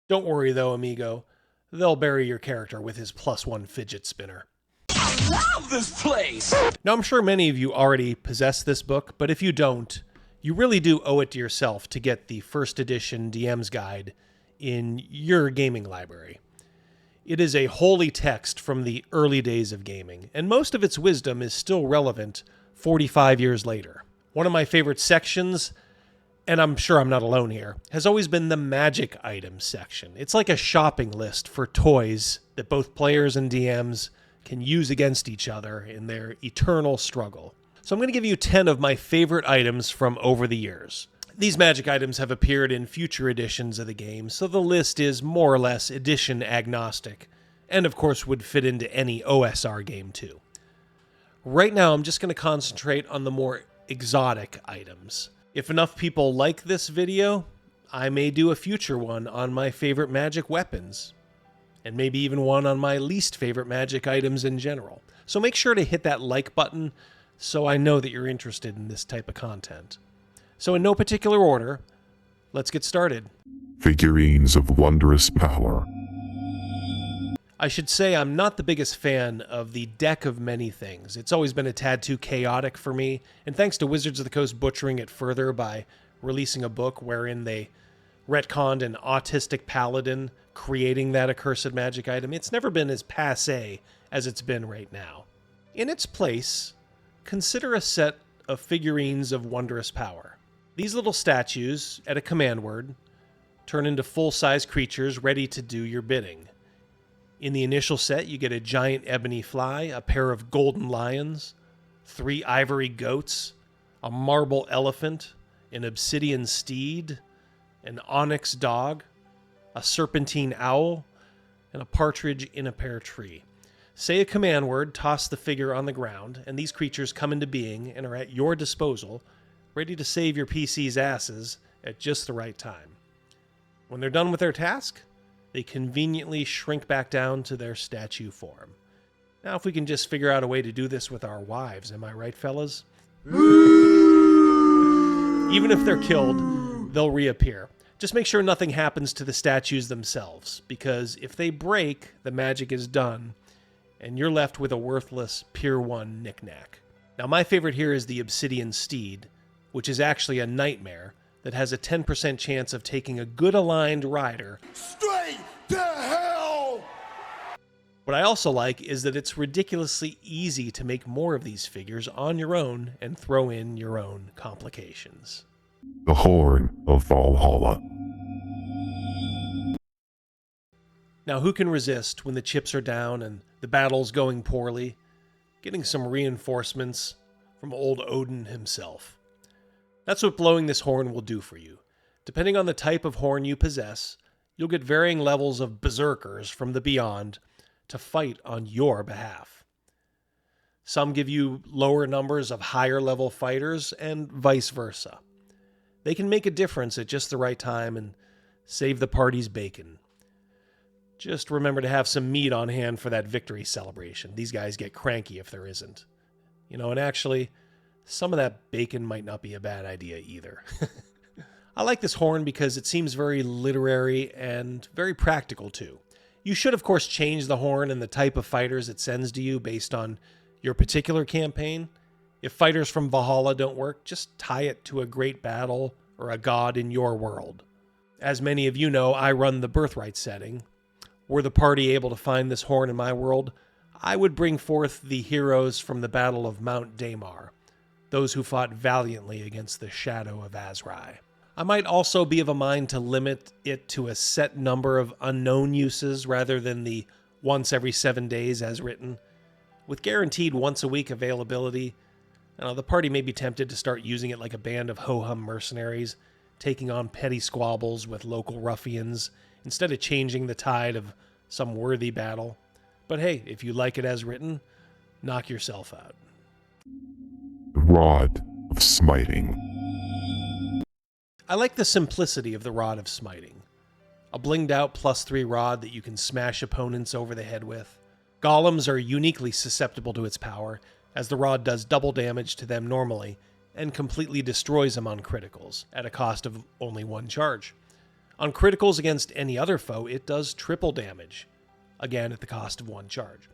Don't worry though, amigo. They'll bury your character with his +1 fidget spinner. Love this place! Now, I'm sure many of you already possess this book, but if you don't, you really do owe it to yourself to get the first edition DM's Guide in your gaming library. It is a holy text from the early days of gaming, and most of its wisdom is still relevant 45 years later. One of my favorite sections, and I'm sure I'm not alone here, has always been the Magic Items section. It's like a shopping list for toys that both players and DMs can use against each other in their eternal struggle. So I'm going to give you 10 of my favorite items from over the years. These magic items have appeared in future editions of the game, so the list is more or less edition agnostic, and of course would fit into any OSR game too. Right now I'm just going to concentrate on the more exotic items. If enough people like this video, I may do a future one on my favorite magic weapons, and maybe even one on my least favorite magic items in general. So make sure to hit that like button so I know that you're interested in this type of content. So in no particular order, let's get started. Figurines of Wondrous Power. I should say I'm not the biggest fan of the deck of many things. It's always been a tad too chaotic for me, and thanks to Wizards of the Coast butchering it further by releasing a book wherein they retconned an autistic paladin creating that accursed magic item, it's never been as passé as it's been right now. In its place, consider a set of Figurines of Wondrous Power. These little statues, at a command word, turn into full-size creatures ready to do your bidding. In the initial set, you get a giant ebony fly, a pair of golden lions, 3 ivory goats, a marble elephant, an obsidian steed, an onyx dog, a serpentine owl, and a partridge in a pear tree. Say a command word, toss the figure on the ground, and these creatures come into being and are at your disposal, ready to save your PC's asses at just the right time. When they're done with their task, they conveniently shrink back down to their statue form. Now, if we can just figure out a way to do this with our wives, am I right, fellas? Even if they're killed, they'll reappear. Just make sure nothing happens to the statues themselves, because if they break, the magic is done, and you're left with a worthless Pier 1 knickknack. Now, my favorite here is the Obsidian Steed, which is actually a nightmare that has a 10% chance of taking a good aligned rider Straight to hell! What I also like is that it's ridiculously easy to make more of these figures on your own and throw in your own complications. The Horn of Valhalla. Now, who can resist when the chips are down and the battle's going poorly? Getting some reinforcements from old Odin himself. That's what blowing this horn will do for you. Depending on the type of horn you possess, you'll get varying levels of berserkers from the beyond to fight on your behalf. Some give you lower numbers of higher level fighters and vice versa. They can make a difference at just the right time and save the party's bacon. Just remember to have some meat on hand for that victory celebration. These guys get cranky if there isn't. And actually, some of that bacon might not be a bad idea either. I like this horn because it seems very literary and very practical too. You should, of course, change the horn and the type of fighters it sends to you based on your particular campaign. If fighters from Valhalla don't work, just tie it to a great battle or a god in your world. As many of you know, I run the Birthright setting. Were the party able to find this horn in my world, I would bring forth the heroes from the Battle of Mount Damar, those who fought valiantly against the shadow of Azrai. I might also be of a mind to limit it to a set number of unknown uses rather than the once every 7 days as written. With guaranteed once a week availability, the party may be tempted to start using it like a band of ho-hum mercenaries, taking on petty squabbles with local ruffians instead of changing the tide of some worthy battle. But hey, if you like it as written, knock yourself out. The Rod of Smiting. I like the simplicity of the Rod of Smiting. A blinged out +3 rod that you can smash opponents over the head with. Golems are uniquely susceptible to its power, as the rod does double damage to them normally and completely destroys them on criticals, at a cost of only 1 charge. On criticals against any other foe, it does triple damage, again at the cost of 1 charge.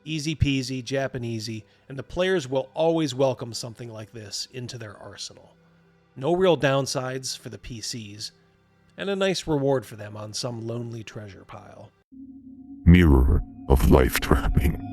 Easy peasy, Japanesey, and the players will always welcome something like this into their arsenal. No real downsides for the PCs, and a nice reward for them on some lonely treasure pile. Mirror of Life Trapping.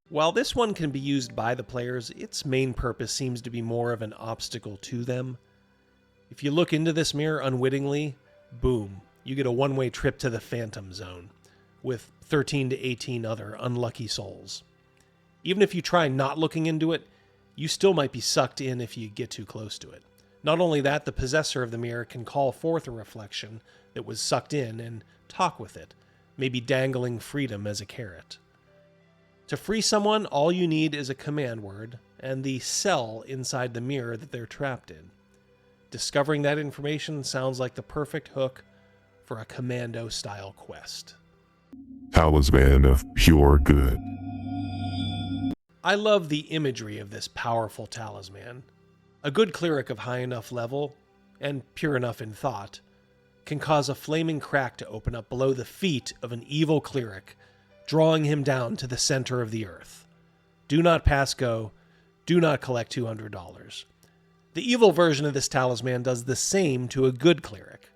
While this one can be used by the players, its main purpose seems to be more of an obstacle to them. If you look into this mirror unwittingly, boom, you get a one-way trip to the Phantom Zone, with 13 to 18 other unlucky souls. Even if you try not looking into it, you still might be sucked in if you get too close to it. Not only that, the possessor of the mirror can call forth a reflection that was sucked in and talk with it, maybe dangling freedom as a carrot. To free someone, all you need is a command word and the cell inside the mirror that they're trapped in. Discovering that information sounds like the perfect hook for a commando-style quest. Talisman of Pure Good. I love the imagery of this powerful talisman. A good cleric of high enough level, and pure enough in thought, can cause a flaming crack to open up below the feet of an evil cleric, drawing him down to the center of the earth. Do not pass go. Do not collect $200. The evil version of this talisman does the same to a good cleric.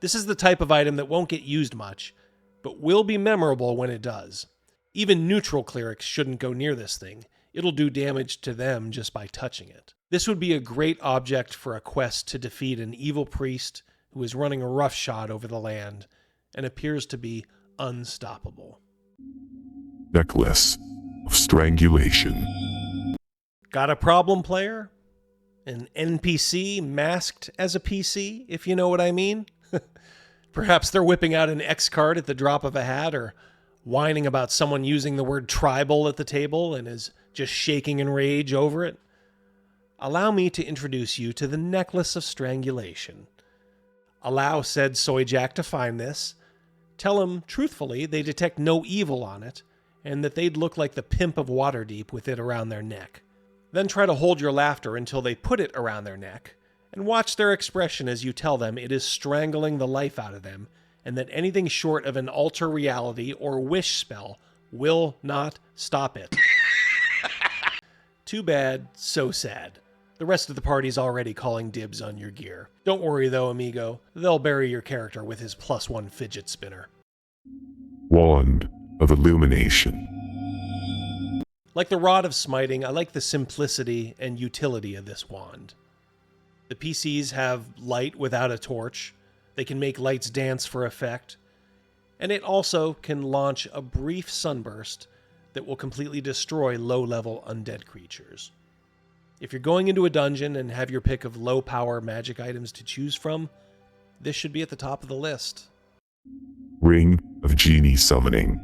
This is the type of item that won't get used much, but will be memorable when it does. Even neutral clerics shouldn't go near this thing. It'll do damage to them just by touching it. This would be a great object for a quest to defeat an evil priest who is running a roughshod over the land and appears to be unstoppable. Necklace of Strangulation. Got a problem, player? An NPC masked as a PC, if you know what I mean? Perhaps they're whipping out an X card at the drop of a hat, or whining about someone using the word tribal at the table and is just shaking in rage over it. Allow me to introduce you to the Necklace of Strangulation. Allow said Soyjack to find this. Tell him, truthfully, they detect no evil on it, and that they'd look like the pimp of Waterdeep with it around their neck. Then try to hold your laughter until they put it around their neck, and watch their expression as you tell them it is strangling the life out of them, and that anything short of an alter reality or wish spell will not stop it. Too bad, so sad. The rest of the party's already calling dibs on your gear. Don't worry though, amigo. They'll bury your character with his +1 fidget spinner. Wand of Illumination. Like the Rod of Smiting, I like the simplicity and utility of this wand. The PCs have light without a torch. They can make lights dance for effect. And it also can launch a brief sunburst that will completely destroy low-level undead creatures. If you're going into a dungeon and have your pick of low-power magic items to choose from, this should be at the top of the list. Ring of Genie Summoning.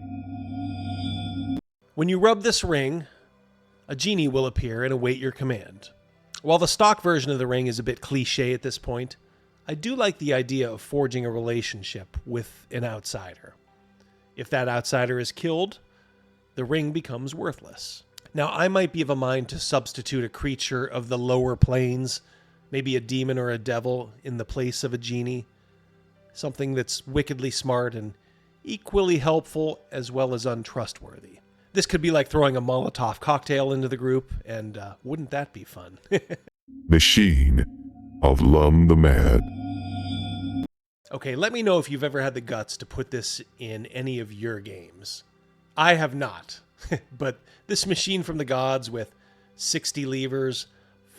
When you rub this ring, a genie will appear and await your command. While the stock version of the ring is a bit cliche at this point, I do like the idea of forging a relationship with an outsider. If that outsider is killed, the ring becomes worthless. Now, I might be of a mind to substitute a creature of the lower planes, maybe a demon or a devil, in the place of a genie. Something that's wickedly smart and equally helpful as well as untrustworthy. This could be like throwing a Molotov cocktail into the group, and wouldn't that be fun? Machine of Lum the Manad. Okay, let me know if you've ever had the guts to put this in any of your games. I have not, but this machine from the gods with 60 levers,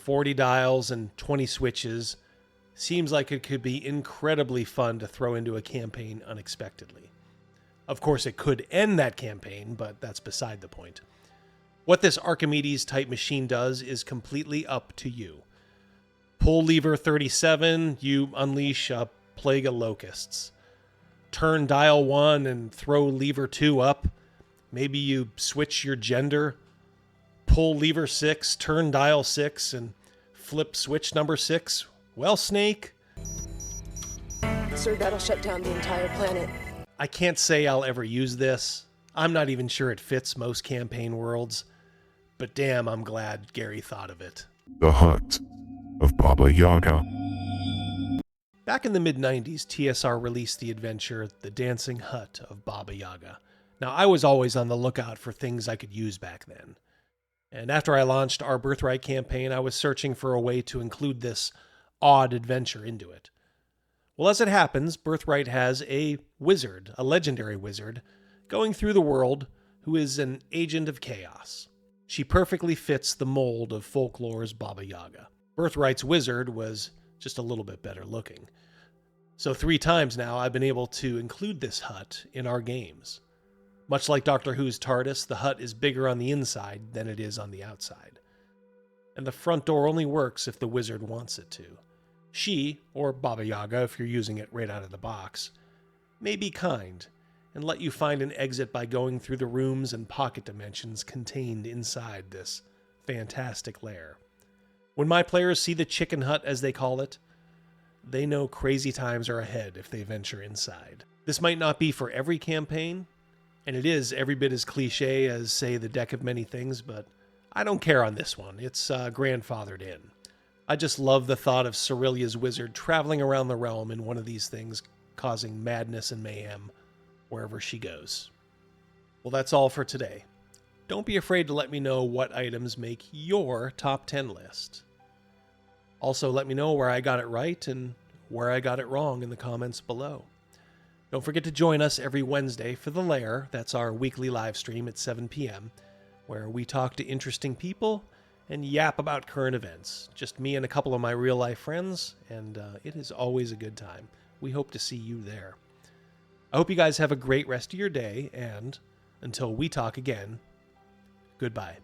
40 dials, and 20 switches seems like it could be incredibly fun to throw into a campaign unexpectedly. Of course, it could end that campaign, but that's beside the point. What this Archimedes-type machine does is completely up to you. Pull lever 37, you unleash a plague of locusts. Turn dial 1 and throw lever 2 up. Maybe you switch your gender. Pull lever 6, turn dial 6, and flip switch number 6. Well, Snake? Sir, that'll shut down the entire planet. I can't say I'll ever use this. I'm not even sure it fits most campaign worlds. But damn, I'm glad Gary thought of it. The Hut of Baba Yaga. Back in the mid-90s, TSR released the adventure The Dancing Hut of Baba Yaga. Now, I was always on the lookout for things I could use back then. And after I launched our Birthright campaign, I was searching for a way to include this odd adventure into it. Well, as it happens, Birthright has a wizard, a legendary wizard, going through the world who is an agent of chaos. She perfectly fits the mold of folklore's Baba Yaga. Birthright's wizard was just a little bit better looking. So 3 times now I've been able to include this hut in our games. Much like Doctor Who's TARDIS, the hut is bigger on the inside than it is on the outside. And the front door only works if the wizard wants it to. She, or Baba Yaga if you're using it right out of the box, may be kind and let you find an exit by going through the rooms and pocket dimensions contained inside this fantastic lair. When my players see the chicken hut, as they call it, they know crazy times are ahead if they venture inside. This might not be for every campaign, and it is every bit as cliche as, say, the Deck of Many Things, but I don't care on this one. It's grandfathered in. I just love the thought of Cerilia's wizard traveling around the realm in one of these things, causing madness and mayhem wherever she goes. Well, that's all for today. Don't be afraid to let me know what items make your top 10 list. Also, let me know where I got it right and where I got it wrong in the comments below. Don't forget to join us every Wednesday for The Lair. That's our weekly live stream at 7 p.m., where we talk to interesting people and yap about current events. Just me and a couple of my real-life friends, and it is always a good time. We hope to see you there. I hope you guys have a great rest of your day, and until we talk again, goodbye.